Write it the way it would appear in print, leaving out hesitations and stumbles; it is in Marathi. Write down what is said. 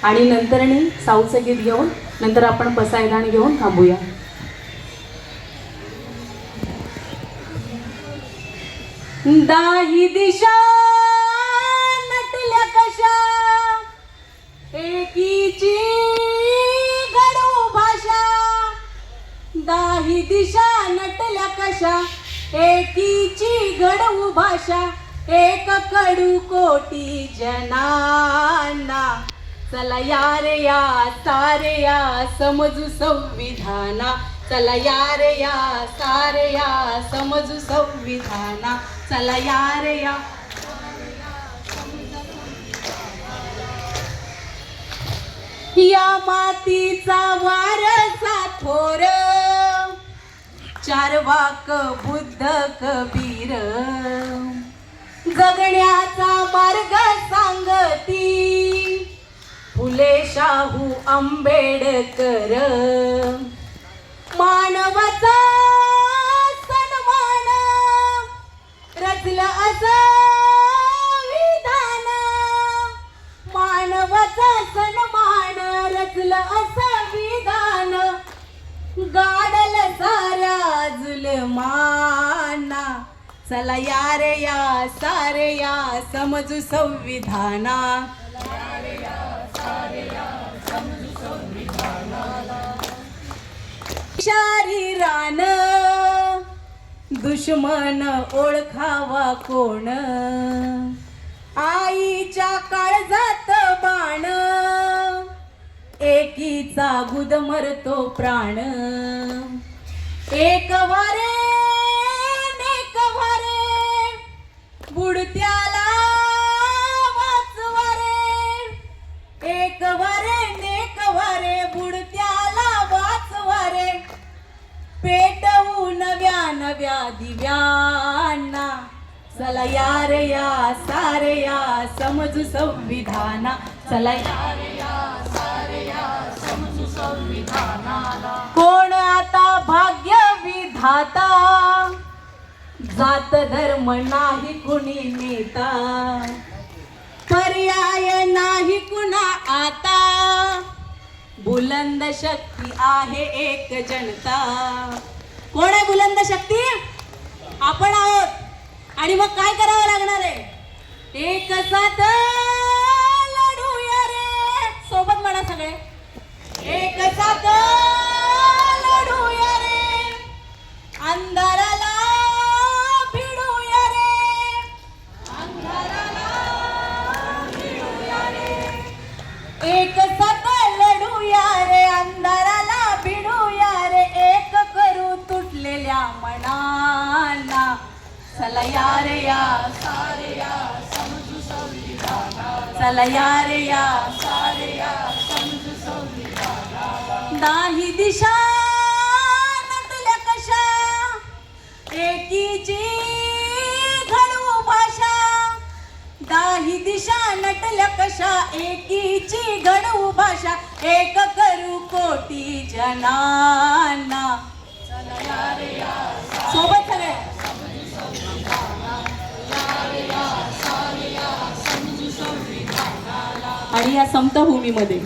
आणि नंतरनी साऊचं गीत घेऊन नंतर आपण पसायदान घेऊन थांबूया. दाही दिशा नटल्या कशा एकीची घडू भाषा. दाही दिशा नटल्या कशा एकीची घडू भाषा. एक कडू कोटी जनांना चला यार या सारे या समजू संविधाना. चला यार या सारे या समजू संविधाना. चला यार या या मातीचा वारसा थोर चारवाक बुद्ध कबीर. जगण्याचा मार्ग सांगती फुले शाहू आंबेडकर. मानवाचा सन्मान रचलं असं विधान. मानवाचा सन्मान रचलं असं विधान. गाडल साऱ्या जुलमाना. चला यार या सारे या समजू संविधाना. शरीरान दुश्मन ओळखावा कोण. आईच्या काळजात बाण एकीचा गुदमरतो प्राण. एक वारे नेक वारे बुडत्याला वाचवारे. एक वारे नेक वारे बुडत्याला वाचवारे. पेटवू नव्या नव्या दिव्यांना. चला यार या सारे या समजू संविधाना. चला यार या सारे या समजू संविधानाला. कोण आता भाग्य विधाता जात धर्म नाही कुणी नेता. पर्याय नाही कुणा आता बुलंद शक्ती आहे एक जनता. कोण आहे बुलंद शक्ती? आपण आहोत. आणि मग काय करावं लागणार आहे? एक साथ लढूया रे. सोबत म्हणा सगळे. एक साथ लढूया रे. अंधाराला भिडूया रे. अंधाराला भिडूया रे. एक साथ लढूया रे. अंधाराला भिडूया रे. एक करू तुटलेल्या मनाला. चला यार या सारे या समजू संविधाना. चला यार या सारे या समजू संविधाना. दाही दिशा नटल्या कशा एकीची घडू भाषा. दाही दिशा नटल्या कशा एकीची घडू भाषा. एक करू कोटी जनांना. चला यार या सोबत सगळे. आणि या समता भूमीमध्ये